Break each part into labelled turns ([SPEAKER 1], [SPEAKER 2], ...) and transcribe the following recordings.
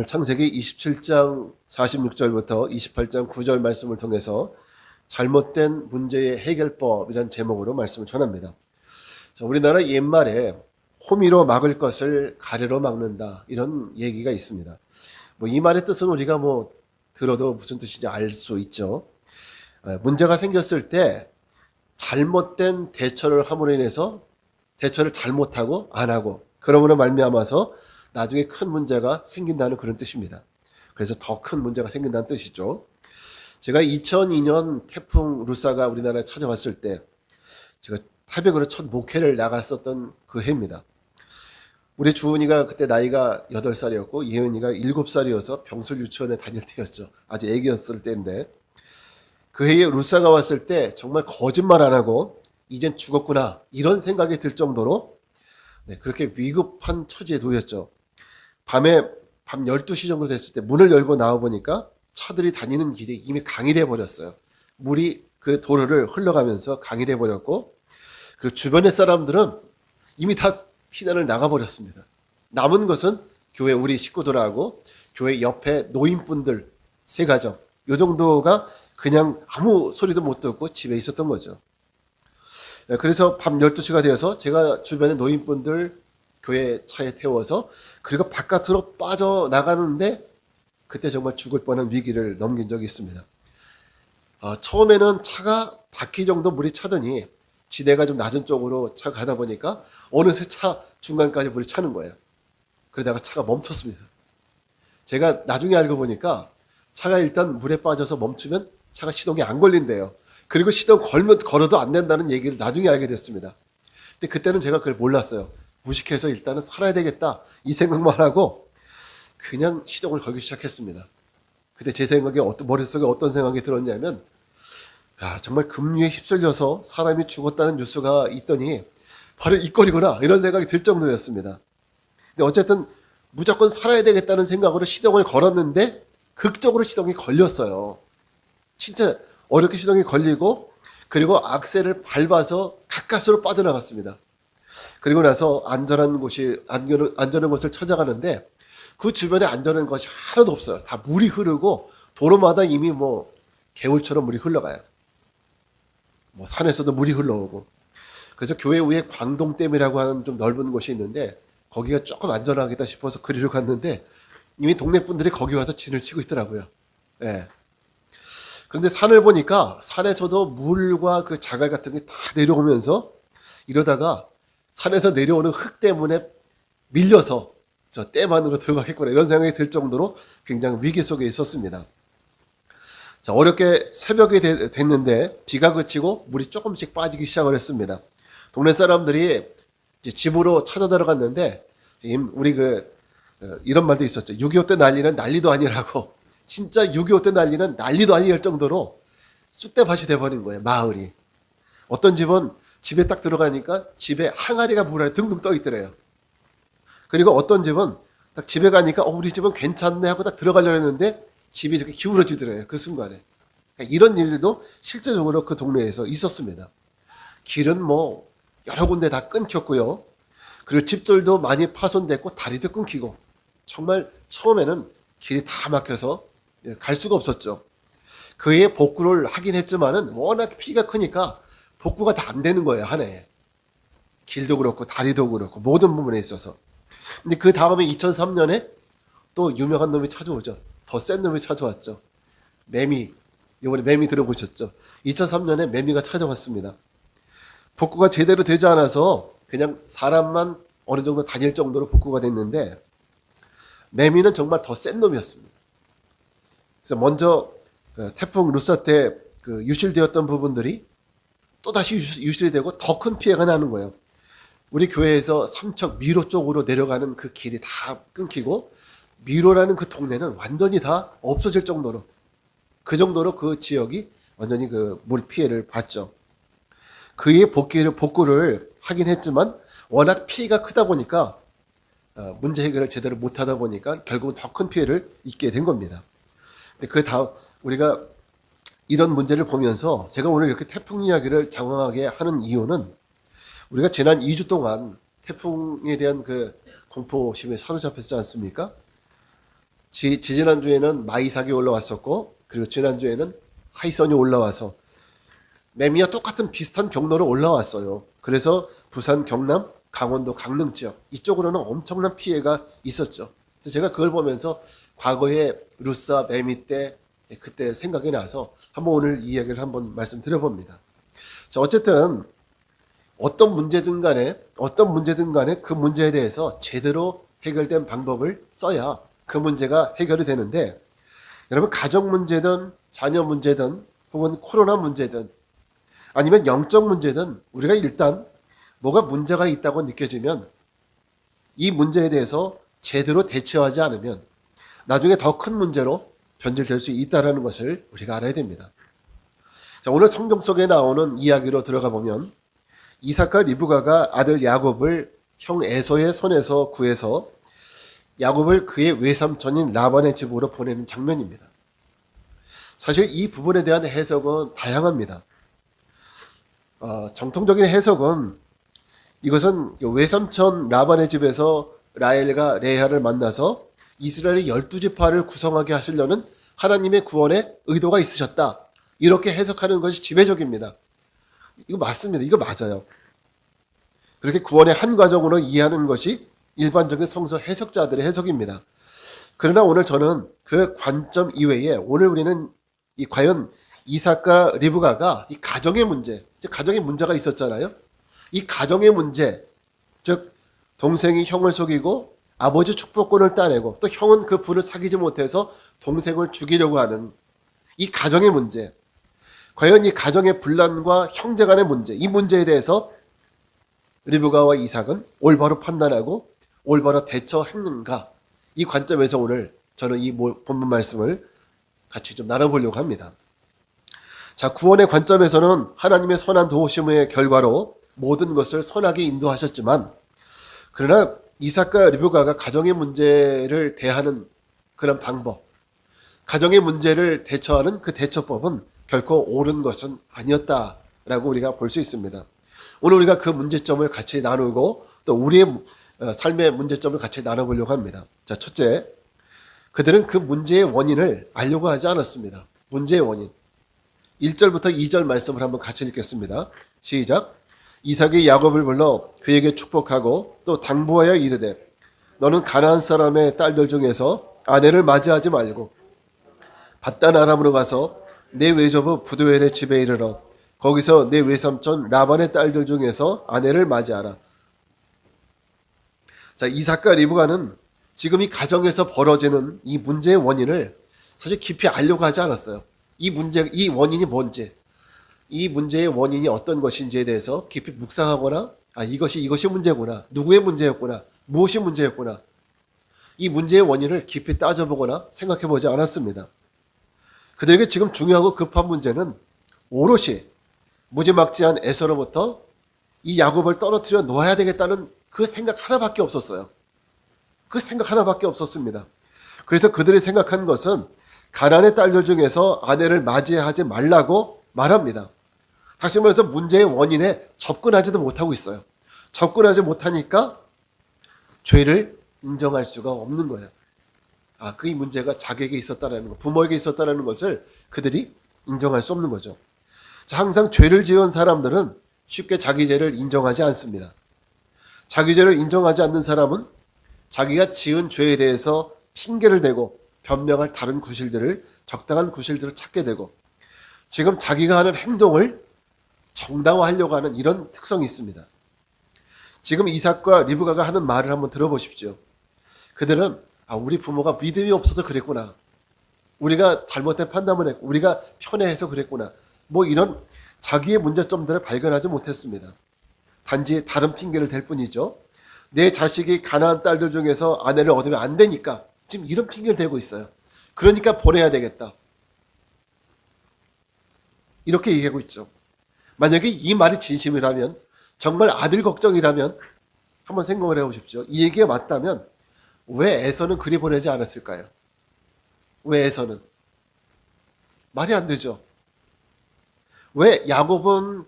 [SPEAKER 1] 창세기 27장 46절부터 28장 9절 말씀을 통해서 잘못된 문제의 해결법이라는 제목으로 말씀을 전합니다. 자, 우리나라 옛말에 호미로 막을 것을 가래로 막는다 이런 얘기가 있습니다. 이 말의 뜻은 우리가 들어도 무슨 뜻인지 알 수 있죠. 문제가 생겼을 때 잘못된 대처를 함으로 인해서 대처를 잘못하고 안 하고 그러므로 말미암아서 나중에 큰 문제가 생긴다는 그런 뜻입니다. 그래서 더 큰 문제가 생긴다는 뜻이죠. 제가 2002년 태풍 루사가 우리나라에 찾아왔을 때 제가 태백으로 첫 목회를 나갔었던 그 해입니다. 우리 주은이가 그때 나이가 8살이었고 예은이가 7살이어서 병설 유치원에 다닐 때였죠. 아주 애기였을 때인데 그 해에 루사가 왔을 때 정말 거짓말 안 하고 이젠 죽었구나 이런 생각이 들 정도로 그렇게 위급한 처지에 놓였죠. 밤 12시 정도 됐을 때 문을 열고 나와보니까 차들이 다니는 길이 이미 강이 돼버렸어요. 물이 그 도로를 흘러가면서 강이 돼버렸고 그리고 주변의 사람들은 이미 다 피난을 나가버렸습니다. 남은 것은 교회 우리 식구들하고 교회 옆에 노인분들 3가정 요 정도가 그냥 아무 소리도 못 듣고 집에 있었던 거죠. 그래서 밤 12시가 되어서 제가 주변의 노인분들 교회 차에 태워서 그리고 바깥으로 빠져나가는데 그때 정말 죽을 뻔한 위기를 넘긴 적이 있습니다. 처음에는 차가 바퀴 정도 물이 차더니 지대가 좀 낮은 쪽으로 차가 가다 보니까 어느새 차 중간까지 물이 차는 거예요. 그러다가 차가 멈췄습니다. 제가 나중에 알고 보니까 차가 일단 물에 빠져서 멈추면 차가 시동이 안 걸린대요. 그리고 시동 걸어도 안 된다는 얘기를 나중에 알게 됐습니다. 근데 그때는 제가 그걸 몰랐어요. 무식해서 일단은 살아야 되겠다 이 생각만 하고 그냥 시동을 걸기 시작했습니다. 그때 제 생각에 머릿속에 어떤 생각이 들었냐면 정말 급류에 휩쓸려서 사람이 죽었다는 뉴스가 있더니 바로 이 꼴이구나 이런 생각이 들 정도였습니다. 근데 어쨌든 무조건 살아야 되겠다는 생각으로 시동을 걸었는데 극적으로 시동이 걸렸어요. 진짜 어렵게 시동이 걸리고 그리고 악셀을 밟아서 가까스로 빠져나갔습니다. 그리고 나서 안전한 곳을 찾아가는데 그 주변에 안전한 것이 하나도 없어요. 다 물이 흐르고 도로마다 이미 개울처럼 물이 흘러가요. 산에서도 물이 흘러오고. 그래서 교회 위에 광동댐이라고 하는 좀 넓은 곳이 있는데 거기가 조금 안전하겠다 싶어서 그리로 갔는데 이미 동네 분들이 거기 와서 진을 치고 있더라고요. 예. 그런데 산을 보니까 산에서도 물과 그 자갈 같은 게 다 내려오면서 이러다가 산에서 내려오는 흙 때문에 밀려서 저 댐 안으로 들어가겠구나 이런 생각이 들 정도로 굉장히 위기 속에 있었습니다. 자, 어렵게 새벽이 됐는데 비가 그치고 물이 조금씩 빠지기 시작을 했습니다. 동네 사람들이 이제 집으로 찾아 들어갔는데 우리 이런 말도 있었죠. 6.25 때 난리는 난리도 아니라고. 진짜 6.25 때 난리는 난리도 아니할 정도로 쑥대밭이 돼버린 거예요. 마을이. 어떤 집은 집에 딱 들어가니까 집에 항아리가 물 안에 둥둥 떠 있더래요. 그리고 어떤 집은 딱 집에 가니까 우리 집은 괜찮네 하고 딱 들어가려고 했는데 집이 이렇게 기울어지더래요. 그 순간에. 그러니까 이런 일들도 실제적으로 그 동네에서 있었습니다. 길은 여러 군데 다 끊겼고요. 그리고 집들도 많이 파손됐고 다리도 끊기고 정말 처음에는 길이 다 막혀서 갈 수가 없었죠. 그에 복구를 하긴 했지만은 워낙 피가 크니까 복구가 다 안 되는 거예요. 한 해에. 길도 그렇고 다리도 그렇고 모든 부분에 있어서. 근데 그 다음에 2003년에 또 유명한 놈이 찾아오죠. 더 센 놈이 찾아왔죠. 매미. 이번에 매미 들어보셨죠? 2003년에 매미가 찾아왔습니다. 복구가 제대로 되지 않아서 그냥 사람만 어느 정도 다닐 정도로 복구가 됐는데 매미는 정말 더 센 놈이었습니다. 그래서 먼저 태풍 루사 때 유실되었던 부분들이 또다시 유실이 되고 더 큰 피해가 나는 거예요. 우리 교회에서 삼척 미로 쪽으로 내려가는 그 길이 다 끊기고 미로라는 그 동네는 완전히 다 없어질 정도로 그 정도로 그 지역이 완전히 그 물 피해를 봤죠. 그의 복구를 하긴 했지만 워낙 피해가 크다 보니까 문제 해결을 제대로 못하다 보니까 결국은 더 큰 피해를 입게 된 겁니다. 근데 그 다음 우리가 이런 문제를 보면서 제가 오늘 이렇게 태풍 이야기를 장황하게 하는 이유는 우리가 지난 2주 동안 태풍에 대한 그 공포심에 사로잡혔지 않습니까? 지지난주에는 마이삭이 올라왔었고, 그리고 지난주에는 하이선이 올라와서 매미와 똑같은 비슷한 경로로 올라왔어요. 그래서 부산, 경남, 강원도, 강릉 지역 이쪽으로는 엄청난 피해가 있었죠. 그래서 제가 그걸 보면서 과거에 루사 매미 때 그때 생각이 나서 한번 오늘 이 이야기를 한번 말씀드려봅니다. 자, 어쨌든 어떤 문제든 간에 그 문제에 대해서 제대로 해결된 방법을 써야 그 문제가 해결이 되는데, 여러분 가정 문제든 자녀 문제든 혹은 코로나 문제든 아니면 영적 문제든 우리가 일단 뭐가 문제가 있다고 느껴지면 이 문제에 대해서 제대로 대처하지 않으면 나중에 더 큰 문제로 변질될 수 있다는 것을 우리가 알아야 됩니다. 자, 오늘 성경 속에 나오는 이야기로 들어가 보면 이삭과 리브가가 아들 야곱을 형 에서의 손에서 구해서 야곱을 그의 외삼촌인 라반의 집으로 보내는 장면입니다. 사실 이 부분에 대한 해석은 다양합니다. 정통적인 해석은 이것은 외삼촌 라반의 집에서 라헬과 레아를 만나서 이스라엘의 12지파를 구성하게 하시려는 하나님의 구원의 의도가 있으셨다. 이렇게 해석하는 것이 지배적입니다. 이거 맞습니다. 이거 맞아요. 그렇게 구원의 한 과정으로 이해하는 것이 일반적인 성서 해석자들의 해석입니다. 그러나 오늘 저는 그 관점 이외에 오늘 우리는 과연 이삭과 리브가가 이 가정의 문제, 즉 가정의 문제가 있었잖아요. 이 가정의 문제, 즉 동생이 형을 속이고 아버지 축복권을 따내고 또 형은 그 부를 사귀지 못해서 동생을 죽이려고 하는 이 가정의 문제, 과연 이 가정의 분란과 형제 간의 문제, 이 문제에 대해서 리브가와 이삭은 올바로 판단하고 올바로 대처했는가, 이 관점에서 오늘 저는 이 본문 말씀을 같이 좀 나눠보려고 합니다. 자, 구원의 관점에서는 하나님의 선한 도우심의 결과로 모든 것을 선하게 인도하셨지만, 그러나 이삭과 리브가가 가정의 문제를 대하는 그런 방법, 가정의 문제를 대처하는 그 대처법은 결코 옳은 것은 아니었다라고 우리가 볼 수 있습니다. 오늘 우리가 그 문제점을 같이 나누고 또 우리의 삶의 문제점을 같이 나눠보려고 합니다. 자, 첫째, 그들은 그 문제의 원인을 알려고 하지 않았습니다. 문제의 원인. 1절부터 2절 말씀을 한번 같이 읽겠습니다. 시작. 이삭이 야곱을 불러 그에게 축복하고 또 당부하여 이르되 너는 가나안 사람의 딸들 중에서 아내를 맞이하지 말고 밧단 아람으로 가서 내 외조부 부두엘의 집에 이르러 거기서 내 외삼촌 라반의 딸들 중에서 아내를 맞이하라. 자, 이삭과 리브가는 지금 이 가정에서 벌어지는 이 문제의 원인을 사실 깊이 알려고 하지 않았어요. 이 원인이 뭔지, 이 문제의 원인이 어떤 것인지에 대해서 깊이 묵상하거나, 이것이 문제구나, 누구의 문제였구나, 무엇이 문제였구나, 이 문제의 원인을 깊이 따져보거나 생각해보지 않았습니다. 그들에게 지금 중요하고 급한 문제는 오롯이 무지막지한 에서로부터 이 야곱을 떨어뜨려 놓아야 되겠다는 그 생각 하나밖에 없었어요. 그 생각 하나밖에 없었습니다. 그래서 그들이 생각한 것은 가나안의 딸들 중에서 아내를 맞이하지 말라고 말합니다. 다시 말해서 문제의 원인에 접근하지도 못하고 있어요. 접근하지 못하니까 죄를 인정할 수가 없는 거예요. 그 문제가 자기에게 있었다라는 것, 부모에게 있었다라는 것을 그들이 인정할 수 없는 거죠. 자, 항상 죄를 지은 사람들은 쉽게 자기 죄를 인정하지 않습니다. 자기 죄를 인정하지 않는 사람은 자기가 지은 죄에 대해서 핑계를 대고 변명할 다른 구실들을, 적당한 구실들을 찾게 되고 지금 자기가 하는 행동을 정당화하려고 하는 이런 특성이 있습니다. 지금 이삭과 리브가가 하는 말을 한번 들어보십시오. 그들은 우리 부모가 믿음이 없어서 그랬구나, 우리가 잘못된 판단을 했고 우리가 편애해서 그랬구나, 뭐 이런 자기의 문제점들을 발견하지 못했습니다. 단지 다른 핑계를 댈 뿐이죠. 내 자식이 가나안 딸들 중에서 아내를 얻으면 안 되니까 지금 이런 핑계를 대고 있어요. 그러니까 보내야 되겠다, 이렇게 얘기하고 있죠. 만약에 이 말이 진심이라면, 정말 아들 걱정이라면 한번 생각을 해보십시오. 이 얘기가 맞다면 왜 에서는 그리 보내지 않았을까요? 왜 에서는? 말이 안 되죠. 왜 야곱은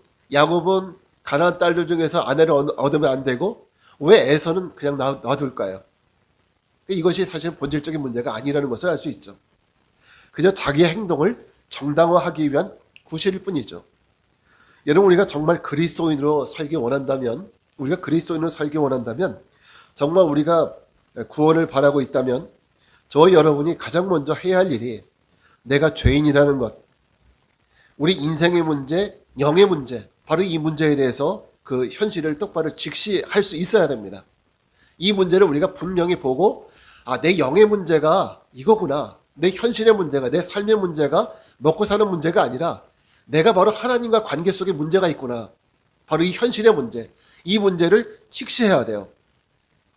[SPEAKER 1] 가나안 딸들 중에서 아내를 얻으면 안 되고 왜 에서는 그냥 놔둘까요? 이것이 사실 본질적인 문제가 아니라는 것을 알 수 있죠. 그저 자기의 행동을 정당화하기 위한 구실일 뿐이죠. 여러분, 우리가 정말 그리스도인으로 살기 원한다면, 정말 우리가 구원을 바라고 있다면 저와 여러분이 가장 먼저 해야 할 일이 내가 죄인이라는 것, 우리 인생의 문제, 영의 문제, 바로 이 문제에 대해서 그 현실을 똑바로 직시할 수 있어야 됩니다. 이 문제를 우리가 분명히 보고 내 영의 문제가 이거구나. 내 현실의 문제가, 내 삶의 문제가 먹고 사는 문제가 아니라 내가 바로 하나님과 관계 속에 문제가 있구나. 바로 이 현실의 문제, 이 문제를 직시해야 돼요.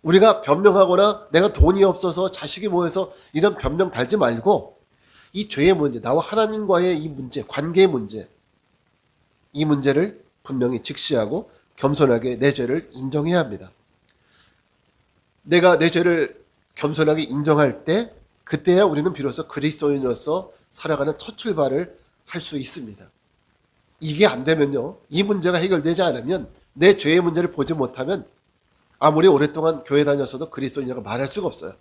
[SPEAKER 1] 우리가 변명하거나 내가 돈이 없어서 자식이 뭐해서 이런 변명 달지 말고 이 죄의 문제, 나와 하나님과의 이 문제, 관계의 문제, 이 문제를 분명히 직시하고 겸손하게 내 죄를 인정해야 합니다. 내가 내 죄를 겸손하게 인정할 때 그때야 우리는 비로소 그리스도인으로서 살아가는 첫 출발을 할 수 있습니다. 이게 안 되면요, 이 문제가 해결되지 않으면, 내 죄의 문제를 보지 못하면 아무리 오랫동안 교회 다녔어도 그리스도인이라고 말할 수가 없어요.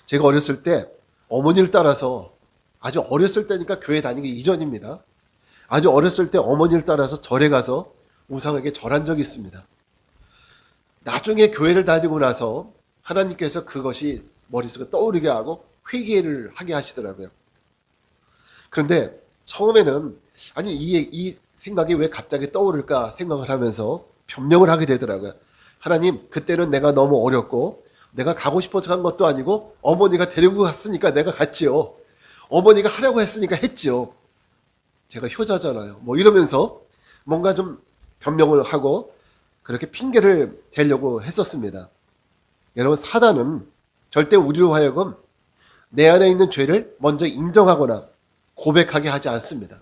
[SPEAKER 1] 제가 어렸을 때 어머니를 따라서, 아주 어렸을 때니까 교회 다니기 이전입니다. 아주 어렸을 때 어머니를 따라서 절에 가서 우상에게 절한 적이 있습니다. 나중에 교회를 다니고 나서 하나님께서 그것이 머릿속에 떠오르게 하고 회개를 하게 하시더라고요. 그런데 처음에는 이 생각이 왜 갑자기 떠오를까 생각을 하면서 변명을 하게 되더라고요. 하나님, 그때는 내가 너무 어렸고 내가 가고 싶어서 간 것도 아니고 어머니가 데리고 갔으니까 내가 갔지요. 어머니가 하라고 했으니까 했지요. 제가 효자잖아요. 이러면서 뭔가 좀 변명을 하고 그렇게 핑계를 대려고 했었습니다. 여러분, 사단은 절대 우리로 하여금 내 안에 있는 죄를 먼저 인정하거나 고백하게 하지 않습니다.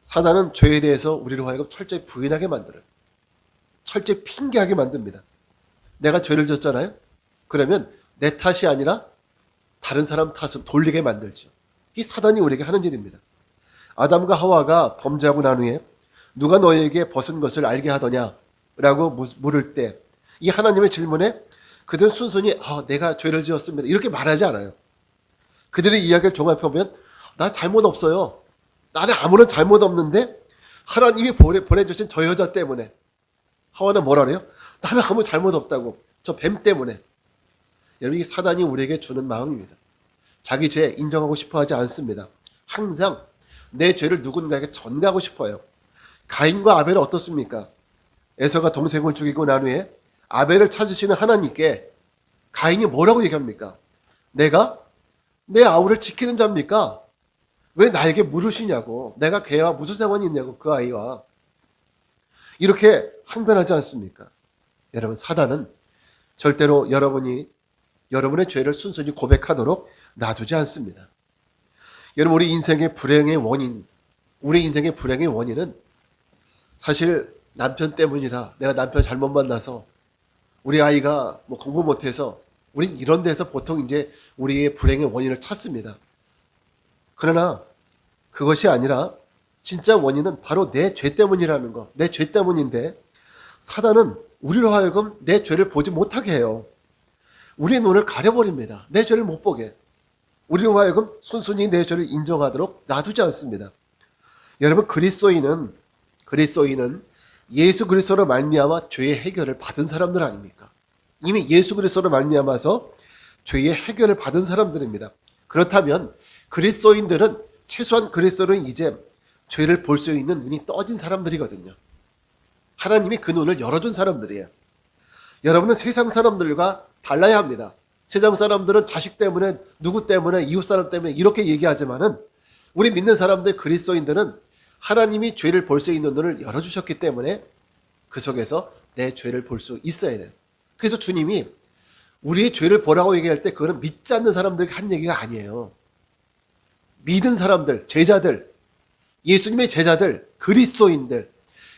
[SPEAKER 1] 사단은 죄에 대해서 우리로 하여금 철저히 부인하게 만들어요. 철저히 핑계하게 만듭니다. 내가 죄를 졌잖아요. 그러면 내 탓이 아니라 다른 사람 탓을 돌리게 만들죠. 이 사단이 우리에게 하는 일입니다. 아담과 하와가 범죄하고 난 후에 누가 너에게 벗은 것을 알게 하더냐? 라고 물을 때 이 하나님의 질문에 그들은 순순히 내가 죄를 지었습니다. 이렇게 말하지 않아요. 그들의 이야기를 종합해보면 나 잘못 없어요. 나는 아무런 잘못 없는데 하나님이 보내주신 저 여자 때문에. 하와는 뭐라 그래요? 나는 아무 잘못 없다고. 저 뱀 때문에. 여러분, 이게 사단이 우리에게 주는 마음입니다. 자기 죄 인정하고 싶어 하지 않습니다. 항상 내 죄를 누군가에게 전가하고 싶어요. 가인과 아벨은 어떻습니까? 에서가 동생을 죽이고 난 후에 아벨을 찾으시는 하나님께 가인이 뭐라고 얘기합니까? 내가 내 아우를 지키는 자입니까? 왜 나에게 물으시냐고. 내가 걔와 무슨 상관이 있냐고, 그 아이와. 이렇게 항변하지 않습니까? 여러분, 사단은 절대로 여러분의 죄를 순순히 고백하도록 놔두지 않습니다. 여러분, 우리 인생의 불행의 원인은 사실 남편 때문이다. 내가 남편 잘못 만나서, 우리 아이가 공부 못해서, 우린 이런 데서 보통 이제 우리의 불행의 원인을 찾습니다. 그러나 그것이 아니라 진짜 원인은 바로 내 죄 때문이라는 거, 내 죄 때문인데 사단은 우리로 하여금 내 죄를 보지 못하게 해요. 우리의 눈을 가려버립니다. 내 죄를 못 보게. 우리로 하여금 순순히 내 죄를 인정하도록 놔두지 않습니다. 여러분, 그리스도인은 예수 그리스도로 말미암아 죄의 해결을 받은 사람들 아닙니까? 이미 예수 그리스도로 말미암아서 죄의 해결을 받은 사람들입니다. 그렇다면 그리스도인들은 최소한 그리스도는 이제 죄를 볼 수 있는 눈이 떠진 사람들이거든요. 하나님이 그 눈을 열어준 사람들이에요. 여러분은 세상 사람들과 달라야 합니다. 세상 사람들은 자식 때문에, 누구 때문에, 이웃 사람 때문에 이렇게 얘기하지만은 우리 믿는 사람들, 그리스도인들은 하나님이 죄를 볼 수 있는 눈을 열어주셨기 때문에 그 속에서 내 죄를 볼 수 있어야 돼요. 그래서 주님이 우리의 죄를 보라고 얘기할 때 그거는 믿지 않는 사람들에게 한 얘기가 아니에요. 믿은 사람들, 제자들, 예수님의 제자들,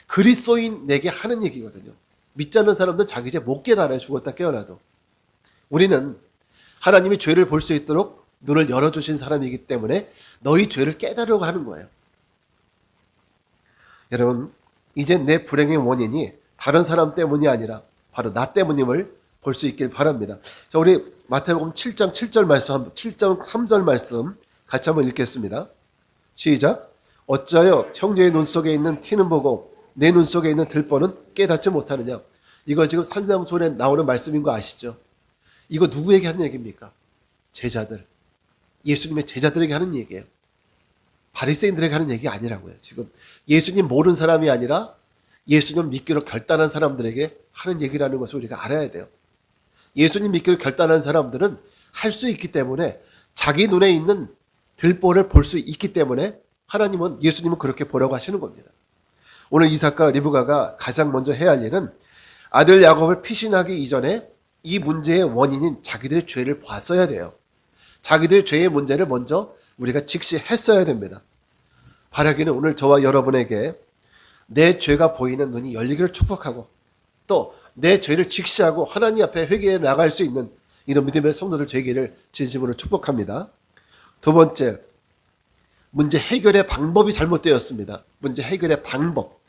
[SPEAKER 1] 그리스도인에게 하는 얘기거든요. 믿지 않는 사람들은 자기 죄 못 깨달아요. 죽었다 깨어나도. 우리는 하나님이 죄를 볼 수 있도록 눈을 열어주신 사람이기 때문에 너희 죄를 깨달으려고 하는 거예요. 여러분, 이제 내 불행의 원인이 다른 사람 때문이 아니라 바로 나 때문임을 볼 수 있길 바랍니다. 자, 우리 마태복음 7장 7절 말씀, 7장 3절 말씀 같이 한번 읽겠습니다. 시작. 어찌하여 형제의 눈 속에 있는 티는 보고 내 눈 속에 있는 들보는 깨닫지 못하느냐. 이거 지금 산상수훈에 나오는 말씀인 거 아시죠? 이거 누구에게 하는 얘기입니까? 제자들. 예수님의 제자들에게 하는 얘기예요. 바리새인들에게 하는 얘기가 아니라고요. 지금 예수님 모르는 사람이 아니라 예수님 믿기로 결단한 사람들에게 하는 얘기라는 것을 우리가 알아야 돼요. 예수님 믿기로 결단한 사람들은 할 수 있기 때문에 자기 눈에 있는 들보를 볼 수 있기 때문에 예수님은 그렇게 보라고 하시는 겁니다. 오늘 이삭과 리브가가 가장 먼저 해야 할 일은 아들 야곱을 피신하기 이전에 이 문제의 원인인 자기들의 죄를 봤어야 돼요. 자기들의 죄의 문제를 먼저 우리가 직시했어야 됩니다. 바라기는 오늘 저와 여러분에게 내 죄가 보이는 눈이 열리기를 축복하고 또 내 죄를 직시하고 하나님 앞에 회개해 나갈 수 있는 이런 믿음의 성도들 되기를 진심으로 축복합니다. 두 번째, 문제 해결의 방법이 잘못되었습니다. 문제 해결의 방법.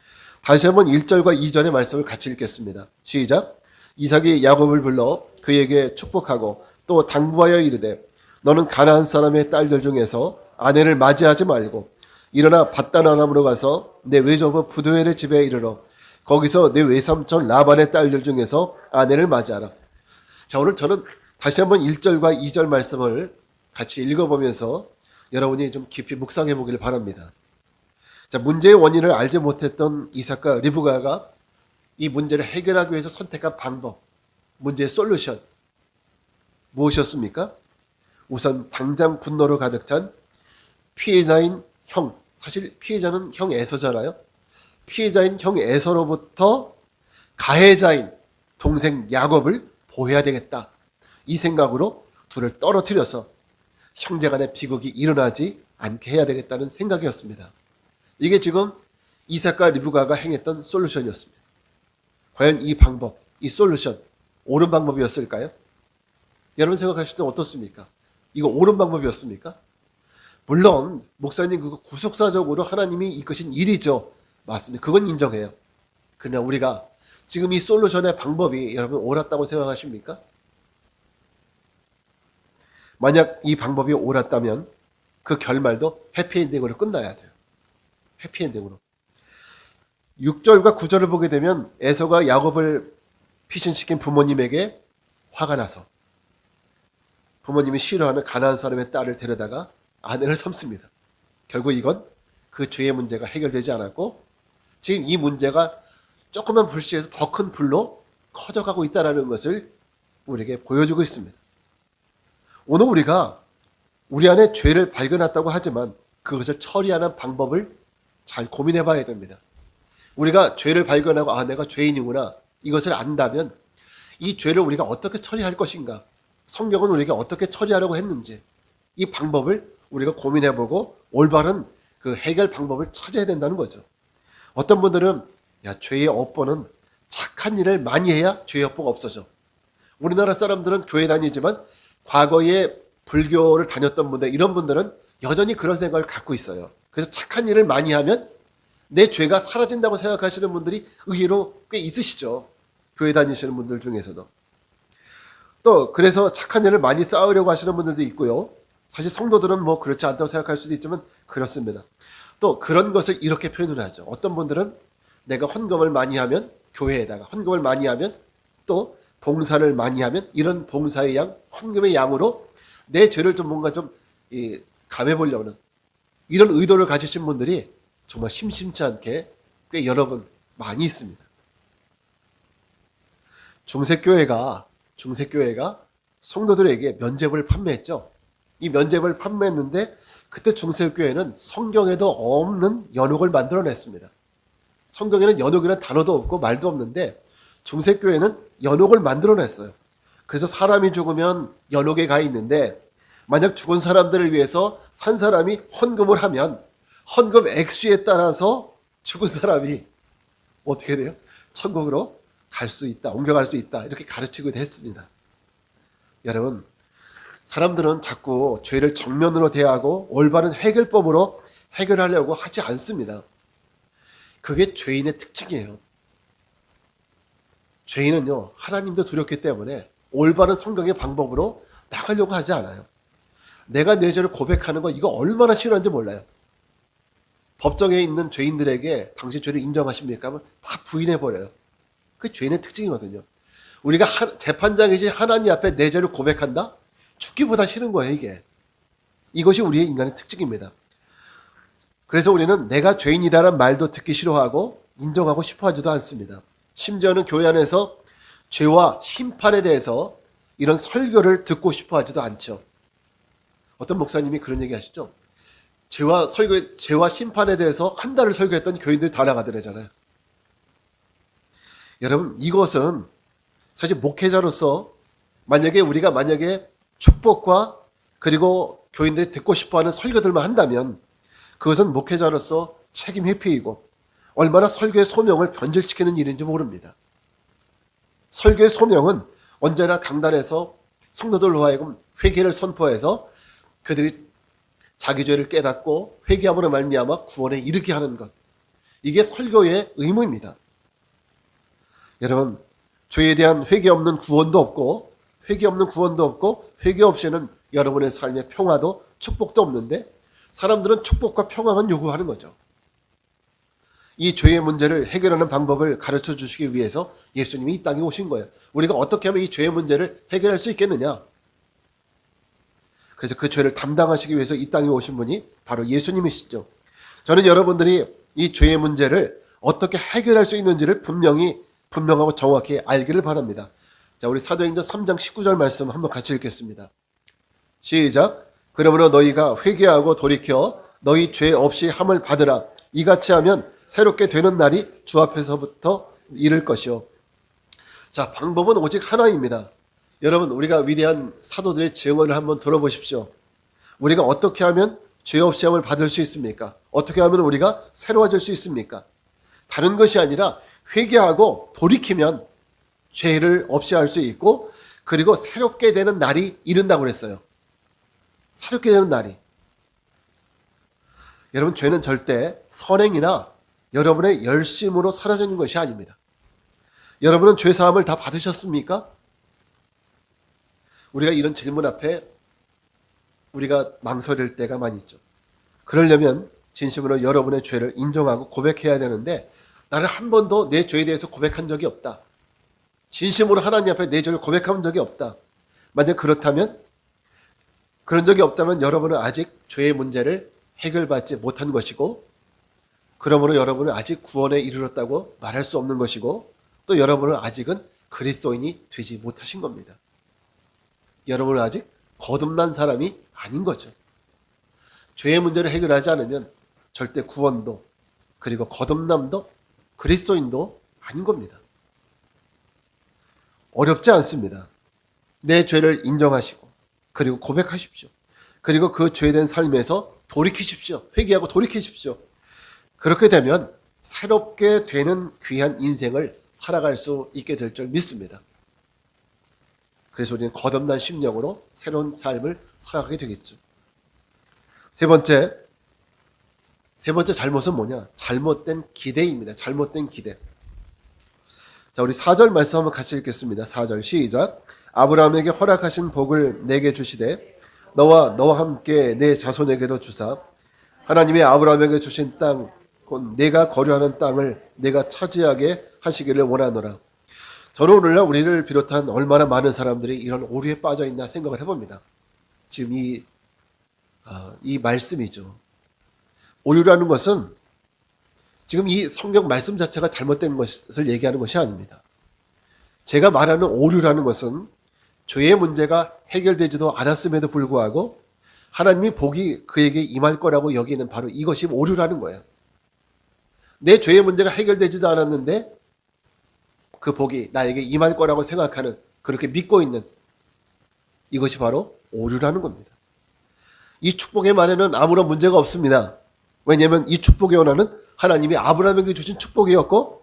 [SPEAKER 1] 다시 한번 1절과 2절의 말씀을 같이 읽겠습니다. 시작. 이삭이 야곱을 불러 그에게 축복하고 또 당부하여 이르되 너는 가나안 사람의 딸들 중에서 아내를 맞이하지 말고 일어나 밧단아람으로 가서 내 외조부 부두엘의 집에 이르러 거기서 내 외삼촌 라반의 딸들 중에서 아내를 맞이하라. 자, 오늘 저는 다시 한번 1절과 2절 말씀을 같이 읽어보면서 여러분이 좀 깊이 묵상해 보기를 바랍니다. 자, 문제의 원인을 알지 못했던 이삭과 리브가가 이 문제를 해결하기 위해서 선택한 방법, 문제의 솔루션 무엇이었습니까? 우선 당장 분노로 가득 찬 피해자인 형, 사실 피해자는 형 에서잖아요. 피해자인 형 에서로부터 가해자인 동생 야곱을 보호해야 되겠다. 이 생각으로 둘을 떨어뜨려서 형제간의 비극이 일어나지 않게 해야 되겠다는 생각이었습니다. 이게 지금 이삭과 리브가가 행했던 솔루션이었습니다. 과연 이 방법, 이 솔루션 옳은 방법이었을까요? 여러분 생각하실 때 어떻습니까? 이거 옳은 방법이었습니까? 물론 목사님 그거 구속사적으로 하나님이 이끄신 일이죠. 맞습니다. 그건 인정해요. 그러나 우리가 지금 이 솔루션의 방법이 여러분 옳았다고 생각하십니까? 만약 이 방법이 옳았다면 그 결말도 해피엔딩으로 끝나야 돼요. 해피엔딩으로. 6절과 9절을 보게 되면 에서가 야곱을 피신시킨 부모님에게 화가 나서 부모님이 싫어하는 가나안 사람의 딸을 데려다가 아내를 삼습니다. 결국 이건 그 죄의 문제가 해결되지 않았고 지금 이 문제가 조그만 불씨에서 더 큰 불로 커져가고 있다는 것을 우리에게 보여주고 있습니다. 오늘 우리가 우리 안에 죄를 발견했다고 하지만 그것을 처리하는 방법을 잘 고민해 봐야 됩니다. 우리가 죄를 발견하고 내가 죄인이구나 이것을 안다면 이 죄를 우리가 어떻게 처리할 것인가, 성경은 우리가 어떻게 처리하려고 했는지 이 방법을 우리가 고민해보고 올바른 그 해결 방법을 찾아야 된다는 거죠. 어떤 분들은 죄의 업보는 착한 일을 많이 해야 죄의 업보가 없어져. 우리나라 사람들은 교회 다니지만 과거에 불교를 다녔던 분들, 이런 분들은 여전히 그런 생각을 갖고 있어요. 그래서 착한 일을 많이 하면 내 죄가 사라진다고 생각하시는 분들이 의외로 꽤 있으시죠. 교회 다니시는 분들 중에서도. 또 그래서 착한 일을 많이 쌓으려고 하시는 분들도 있고요. 사실 성도들은 뭐 그렇지 않다고 생각할 수도 있지만 그렇습니다. 또 그런 것을 이렇게 표현을 하죠. 어떤 분들은 내가 헌금을 많이 하면, 교회에다가 헌금을 많이 하면, 또 봉사를 많이 하면 이런 봉사의 양, 헌금의 양으로 내 죄를 좀 뭔가 좀 감해보려는 이런 의도를 가지신 분들이 정말 심심치 않게 꽤 여러 분 많이 있습니다. 중세교회가 성도들에게 면죄부를 판매했죠. 이 면죄부를 판매했는데 그때 중세교회는 성경에도 없는 연옥을 만들어냈습니다. 성경에는 연옥이라는 단어도 없고 말도 없는데 중세교회는 연옥을 만들어냈어요. 그래서 사람이 죽으면 연옥에 가 있는데 만약 죽은 사람들을 위해서 산 사람이 헌금을 하면 헌금 액수에 따라서 죽은 사람이 어떻게 돼요? 천국으로 갈 수 있다, 옮겨갈 수 있다 이렇게 가르치기도 했습니다. 여러분, 사람들은 자꾸 죄를 정면으로 대하고 올바른 해결법으로 해결하려고 하지 않습니다. 그게 죄인의 특징이에요. 죄인은요, 하나님도 두렵기 때문에 올바른 성경의 방법으로 나가려고 하지 않아요. 내가 내 죄를 고백하는 거 이거 얼마나 싫어하는지 몰라요. 법정에 있는 죄인들에게 당신 죄를 인정하십니까? 하면 다 부인해버려요. 그게 죄인의 특징이거든요. 우리가 재판장이신 하나님 앞에 내 죄를 고백한다? 죽기보다 싫은 거예요, 이게. 이것이 우리의 인간의 특징입니다. 그래서 우리는 내가 죄인이다라는 말도 듣기 싫어하고 인정하고 싶어 하지도 않습니다. 심지어는 교회 안에서 죄와 심판에 대해서 이런 설교를 듣고 싶어 하지도 않죠. 어떤 목사님이 그런 얘기 하시죠. 죄와 심판에 대해서 한 달을 설교했던 교인들이 다 나가더래잖아요. 여러분, 이것은 사실 목회자로서 우리가 축복과 그리고 교인들이 듣고 싶어하는 설교들만 한다면 그것은 목회자로서 책임 회피이고 얼마나 설교의 소명을 변질시키는 일인지 모릅니다. 설교의 소명은 언제나 강단에서 성도들로 하여금 회개를 선포해서 그들이 자기 죄를 깨닫고 회개함으로 말미암아 구원에 이르게 하는 것. 이게 설교의 의무입니다. 여러분, 죄에 대한 회개 없는 구원도 없고 회개 없이는 여러분의 삶의 평화도 축복도 없는데 사람들은 축복과 평화만 요구하는 거죠. 이 죄의 문제를 해결하는 방법을 가르쳐 주시기 위해서 예수님이 이 땅에 오신 거예요. 우리가 어떻게 하면 이 죄의 문제를 해결할 수 있겠느냐? 그래서 그 죄를 담당하시기 위해서 이 땅에 오신 분이 바로 예수님이시죠. 저는 여러분들이 이 죄의 문제를 어떻게 해결할 수 있는지를 분명하고 정확히 알기를 바랍니다. 자, 우리 사도행전 3장 19절 말씀 한번 같이 읽겠습니다. 시작. 그러므로 너희가 회개하고 돌이켜 너희 죄 없이 함을 받으라. 이같이 하면 새롭게 되는 날이 주 앞에서부터 이를 것이요. 자, 방법은 오직 하나입니다. 여러분, 우리가 위대한 사도들의 증언을 한번 들어보십시오. 우리가 어떻게 하면 죄 없이 함을 받을 수 있습니까? 어떻게 하면 우리가 새로워질 수 있습니까? 다른 것이 아니라 회개하고 돌이키면 죄를 없이 할 수 있고 그리고 새롭게 되는 날이 이른다고 그랬어요. 새롭게 되는 날이. 여러분, 죄는 절대 선행이나 여러분의 열심으로 사라지는 것이 아닙니다. 여러분은 죄사함을 다 받으셨습니까? 우리가 이런 질문 앞에 우리가 망설일 때가 많이 있죠. 그러려면 진심으로 여러분의 죄를 인정하고 고백해야 되는데 나는 한 번도 내 죄에 대해서 고백한 적이 없다. 진심으로 하나님 앞에 내 죄를 고백한 적이 없다. 만약 그렇다면 그런 적이 없다면 여러분은 아직 죄의 문제를 해결받지 못한 것이고 그러므로 여러분은 아직 구원에 이르렀다고 말할 수 없는 것이고 또 여러분은 아직은 그리스도인이 되지 못하신 겁니다. 여러분은 아직 거듭난 사람이 아닌 거죠. 죄의 문제를 해결하지 않으면 절대 구원도 그리고 거듭남도 그리스도인도 아닌 겁니다. 어렵지 않습니다. 내 죄를 인정하시고 그리고 고백하십시오. 그리고 그 죄된 삶에서 돌이키십시오. 회개하고 돌이키십시오. 그렇게 되면 새롭게 되는 귀한 인생을 살아갈 수 있게 될 줄 믿습니다. 그래서 우리는 거듭난 심령으로 새로운 삶을 살아가게 되겠죠. 세 번째 잘못은 뭐냐? 잘못된 기대입니다. 잘못된 기대. 자, 우리 4절 말씀 한번 같이 읽겠습니다. 4절 시작. 아브라함에게 허락하신 복을 내게 주시되 너와 함께 내 자손에게도 주사 하나님의 아브라함에게 주신 땅 곧 내가 거류하는 땅을 내가 차지하게 하시기를 원하노라. 저는 오늘날 우리를 비롯한 얼마나 많은 사람들이 이런 오류에 빠져 있나 생각을 해봅니다. 지금 이 말씀이죠. 오류라는 것은 지금 이 성경 말씀 자체가 잘못된 것을 얘기하는 것이 아닙니다. 제가 말하는 오류라는 것은 죄의 문제가 해결되지도 않았음에도 불구하고 하나님이 복이 그에게 임할 거라고 여기는 바로 이것이 오류라는 거예요. 내 죄의 문제가 해결되지도 않았는데 그 복이 나에게 임할 거라고 생각하는, 그렇게 믿고 있는 이것이 바로 오류라는 겁니다. 이 축복의 말에는 아무런 문제가 없습니다. 왜냐하면 이 축복의 원하는 하나님이 아브라함에게 주신 축복이었고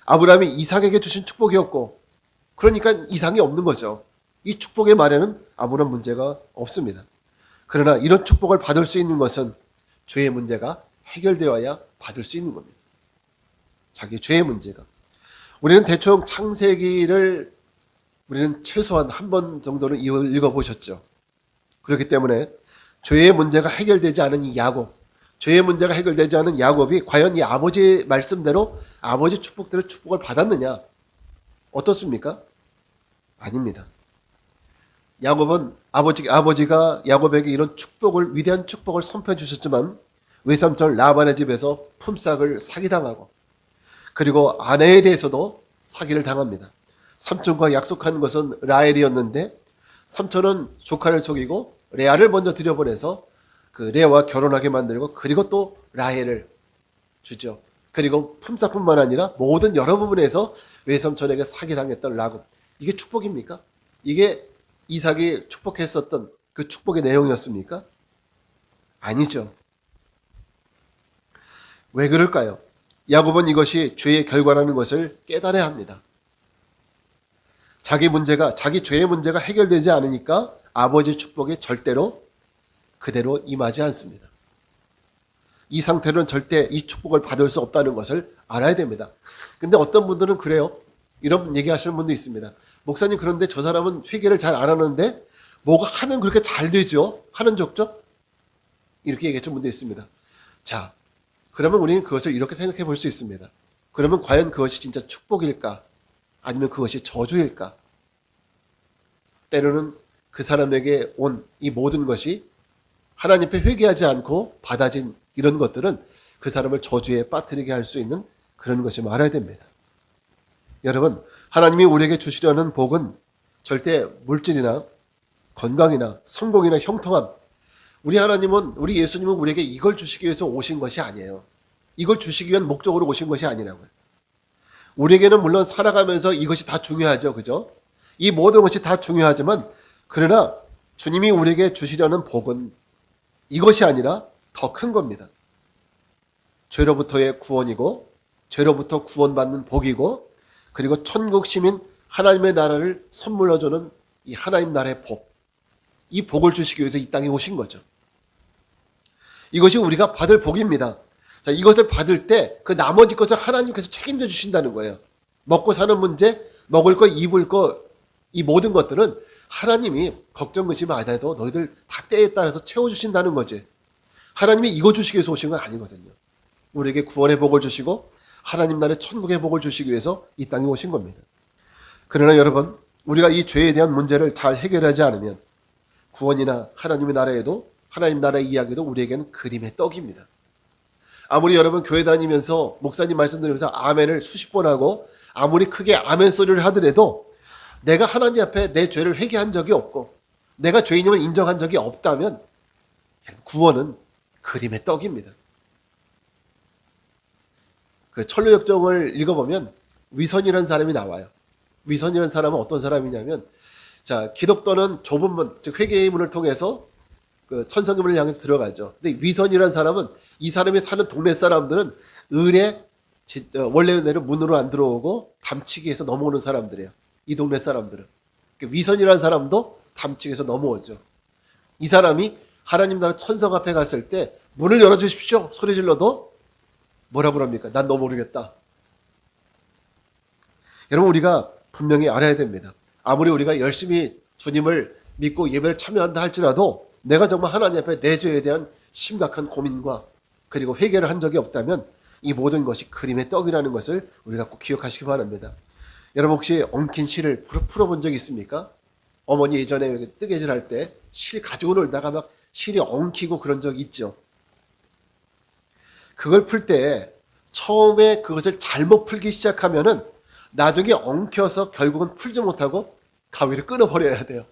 [SPEAKER 1] 아브라함이 이삭에게 주신 축복이었고 그러니까 이상이 없는 거죠. 이 축복의 말에는 아무런 문제가 없습니다. 그러나 이런 축복을 받을 수 있는 것은 죄의 문제가 해결되어야 받을 수 있는 겁니다. 자기 죄의 문제가. 우리는 대충 창세기를 우리는 최소한 한 번 정도는 읽어보셨죠. 그렇기 때문에 죄의 문제가 해결되지 않은 이 야곱, 죄의 문제가 해결되지 않은 야곱이 과연 이 아버지의 말씀대로 아버지 축복대로 축복을 받았느냐? 어떻습니까? 아닙니다. 야곱은 아버지가 야곱에게 이런 축복을, 위대한 축복을 선포해 주셨지만 외삼촌 라반의 집에서 품삯을 사기당하고, 그리고 아내에 대해서도 사기를 당합니다. 삼촌과 약속한 것은 라헬이었는데 삼촌은 조카를 속이고 레아를 먼저 들여보내서 그 레아와 결혼하게 만들고, 그리고 또 라헬을 주죠. 그리고 품삯뿐만 아니라 모든 여러 부분에서 외삼촌에게 사기당했던 야곱. 이게 축복입니까? 이게 이삭이 축복했었던 그 축복의 내용이었습니까? 아니죠. 왜 그럴까요? 야곱은 이것이 죄의 결과라는 것을 깨달아야 합니다. 자기 죄의 문제가 해결되지 않으니까 아버지 축복이 절대로 그대로 임하지 않습니다. 이 상태로는 절대 이 축복을 받을 수 없다는 것을 알아야 됩니다. 근데 어떤 분들은 그래요. 이런 얘기 하시는 분도 있습니다. 목사님, 그런데 저 사람은 회개를 잘 안 하는데 뭐가 하면 그렇게 잘 되죠? 하는 족족? 이렇게 얘기하시는 분도 있습니다. 자, 그러면 우리는 그것을 이렇게 생각해 볼 수 있습니다. 그러면 과연 그것이 진짜 축복일까? 아니면 그것이 저주일까? 때로는 그 사람에게 온 이 모든 것이 하나님 앞에 회개하지 않고 받아진 이런 것들은 그 사람을 저주에 빠뜨리게 할 수 있는 그런 것이 말아야 됩니다. 여러분, 하나님이 우리에게 주시려는 복은 절대 물질이나 건강이나 성공이나 형통함, 우리 예수님은 우리에게 이걸 주시기 위해서 오신 것이 아니에요. 이걸 주시기 위한 목적으로 오신 것이 아니라고요. 우리에게는 물론 살아가면서 이것이 다 중요하죠. 그죠? 이 모든 것이 다 중요하지만, 그러나 주님이 우리에게 주시려는 복은 이것이 아니라 더 큰 겁니다. 죄로부터의 구원이고, 죄로부터 구원받는 복이고, 그리고 천국 시민 하나님의 나라를 선물로 주는 이 하나님 나라의 복, 이 복을 주시기 위해서 이 땅에 오신 거죠. 이것이 우리가 받을 복입니다. 자, 이것을 받을 때 그 나머지 것을 하나님께서 책임져 주신다는 거예요. 먹고 사는 문제, 먹을 거, 입을 거, 이 모든 것들은 하나님이 걱정 의심 안 해도 너희들 다 때에 따라서 채워주신다는 거지. 하나님이 이거 주시기 위해서 오신 건 아니거든요. 우리에게 구원의 복을 주시고 하나님 나라의 천국의 복을 주시기 위해서 이 땅에 오신 겁니다. 그러나 여러분, 우리가 이 죄에 대한 문제를 잘 해결하지 않으면 구원이나 하나님의 나라에도, 하나님 나라의 이야기도 우리에게는 그림의 떡입니다. 아무리 여러분 교회 다니면서 목사님 말씀 들으면서 아멘을 수십 번 하고 아무리 크게 아멘 소리를 하더라도 내가 하나님 앞에 내 죄를 회개한 적이 없고 내가 죄인임을 인정한 적이 없다면 구원은 그림의 떡입니다. 그 천로역정을 읽어보면 위선이라는 사람이 나와요. 위선이라는 사람은 어떤 사람이냐면, 자, 기독교는 좁은 문, 즉 회개의 문을 통해서 그 천성문을 향해서 들어가죠. 근데 위선이라는 사람은 이 사람이 사는 동네 사람들은 을에 원래대로 문으로 안 들어오고 담치기해서 넘어오는 사람들이에요. 이 동네 사람들은. 위선이라는 사람도 담치기해서 넘어오죠. 이 사람이 하나님 나라 천성 앞에 갔을 때 문을 열어주십시오 소리 질러도 뭐라 그럽니까? 난 너 모르겠다. 여러분, 우리가 분명히 알아야 됩니다. 아무리 우리가 열심히 주님을 믿고 예배를 참여한다 할지라도 내가 정말 하나님 앞에 내 죄에 대한 심각한 고민과 그리고 회개를 한 적이 없다면 이 모든 것이 그림의 떡이라는 것을 우리가 꼭 기억하시기 바랍니다. 여러분, 혹시 엉킨 실을 풀어본 적이 있습니까? 어머니 예전에 뜨개질 할 때 실 가지고 놀다가 막 실이 엉키고 그런 적이 있죠. 그걸 풀 때 처음에 그것을 잘못 풀기 시작하면은 나중에 엉켜서 결국은 풀지 못하고 가위를 끊어버려야 돼요.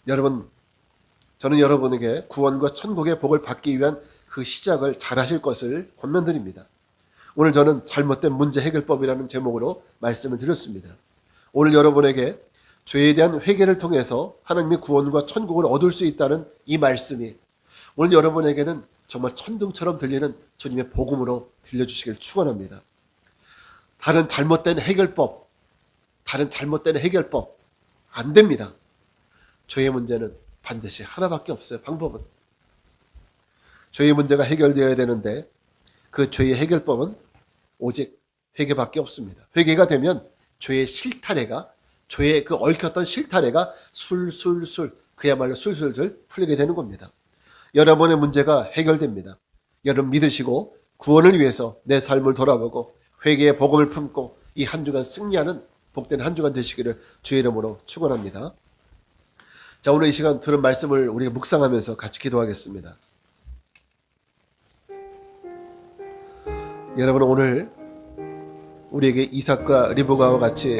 [SPEAKER 1] 여러분, 저는 여러분에게 구원과 천국의 복을 받기 위한 그 시작을 잘 하실 것을 권면드립니다. 오늘 저는 잘못된 문제 해결법이라는 제목으로 말씀을 드렸습니다. 오늘 여러분에게 죄에 대한 회개를 통해서 하나님의 구원과 천국을 얻을 수 있다는 이 말씀이 오늘 여러분에게는 정말 천둥처럼 들리는 주님의 복음으로 들려주시길 축원합니다. 다른 잘못된 해결법 안 됩니다. 죄의 문제는 반드시 하나밖에 없어요. 방법은. 죄의 문제가 해결되어야 되는데 그 죄의 해결법은 오직 회개밖에 없습니다. 회개가 되면 죄의 실타래가, 죄의 그 얽혔던 실타래가 술술술, 그야말로 술술술 풀리게 되는 겁니다. 여러분의 문제가 해결됩니다. 여러분 믿으시고 구원을 위해서 내 삶을 돌아보고 회개의 복음을 품고 이 한 주간 승리하는 복된 한 주간 되시기를 주의 이름으로 축원합니다. 자, 오늘 이 시간 들은 말씀을 우리가 묵상하면서 같이 기도하겠습니다. 여러분, 오늘 우리에게 이삭과 리브가와 같이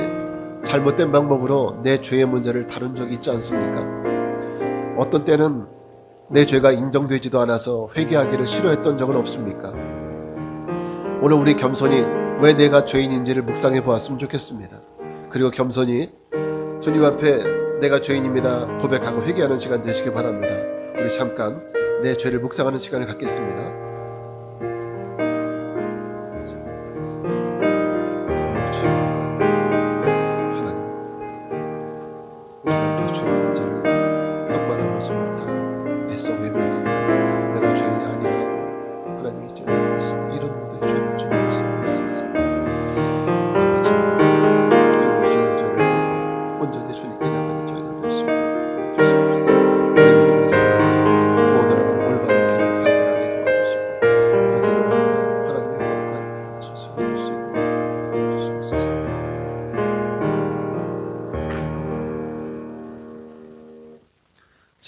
[SPEAKER 1] 잘못된 방법으로 내 죄의 문제를 다룬 적이 있지 않습니까? 어떤 때는 내 죄가 인정되지도 않아서 회개하기를 싫어했던 적은 없습니까? 오늘 우리 겸손히 왜 내가 죄인인지를 묵상해 보았으면 좋겠습니다. 그리고 겸손히 주님 앞에 내가 죄인입니다 고백하고 회개하는 시간 되시기 바랍니다. 우리 잠깐 내 죄를 묵상하는 시간을 갖겠습니다.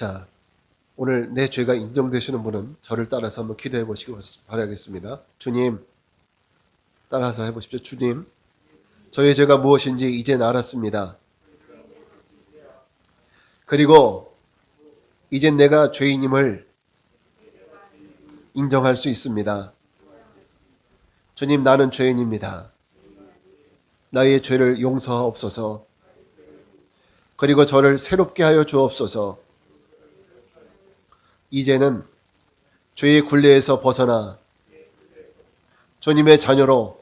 [SPEAKER 1] 자, 오늘 내 죄가 인정되시는 분은 저를 따라서 한번 기도해 보시기 바라겠습니다. 주님, 따라서 해보십시오. 주님, 저의 죄가 무엇인지 이젠 알았습니다. 그리고 이젠 내가 죄인임을 인정할 수 있습니다. 주님, 나는 죄인입니다. 나의 죄를 용서하옵소서. 그리고 저를 새롭게 하여 주옵소서. 이제는 죄의 굴레에서 벗어나 주님의 자녀로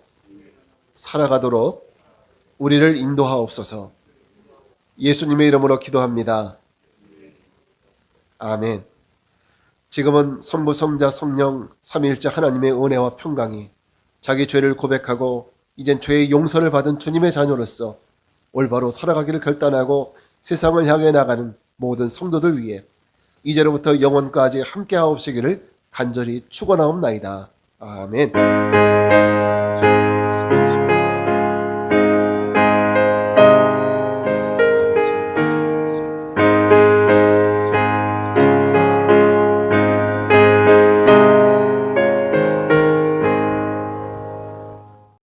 [SPEAKER 1] 살아가도록 우리를 인도하옵소서. 예수님의 이름으로 기도합니다. 아멘. 지금은 성부, 성자, 성령 삼위일체 하나님의 은혜와 평강이 자기 죄를 고백하고 이젠 죄의 용서를 받은 주님의 자녀로서 올바로 살아가기를 결단하고 세상을 향해 나가는 모든 성도들 위해 이제로부터 영원까지 함께하옵시기를 간절히 축원하옵나이다. 아멘.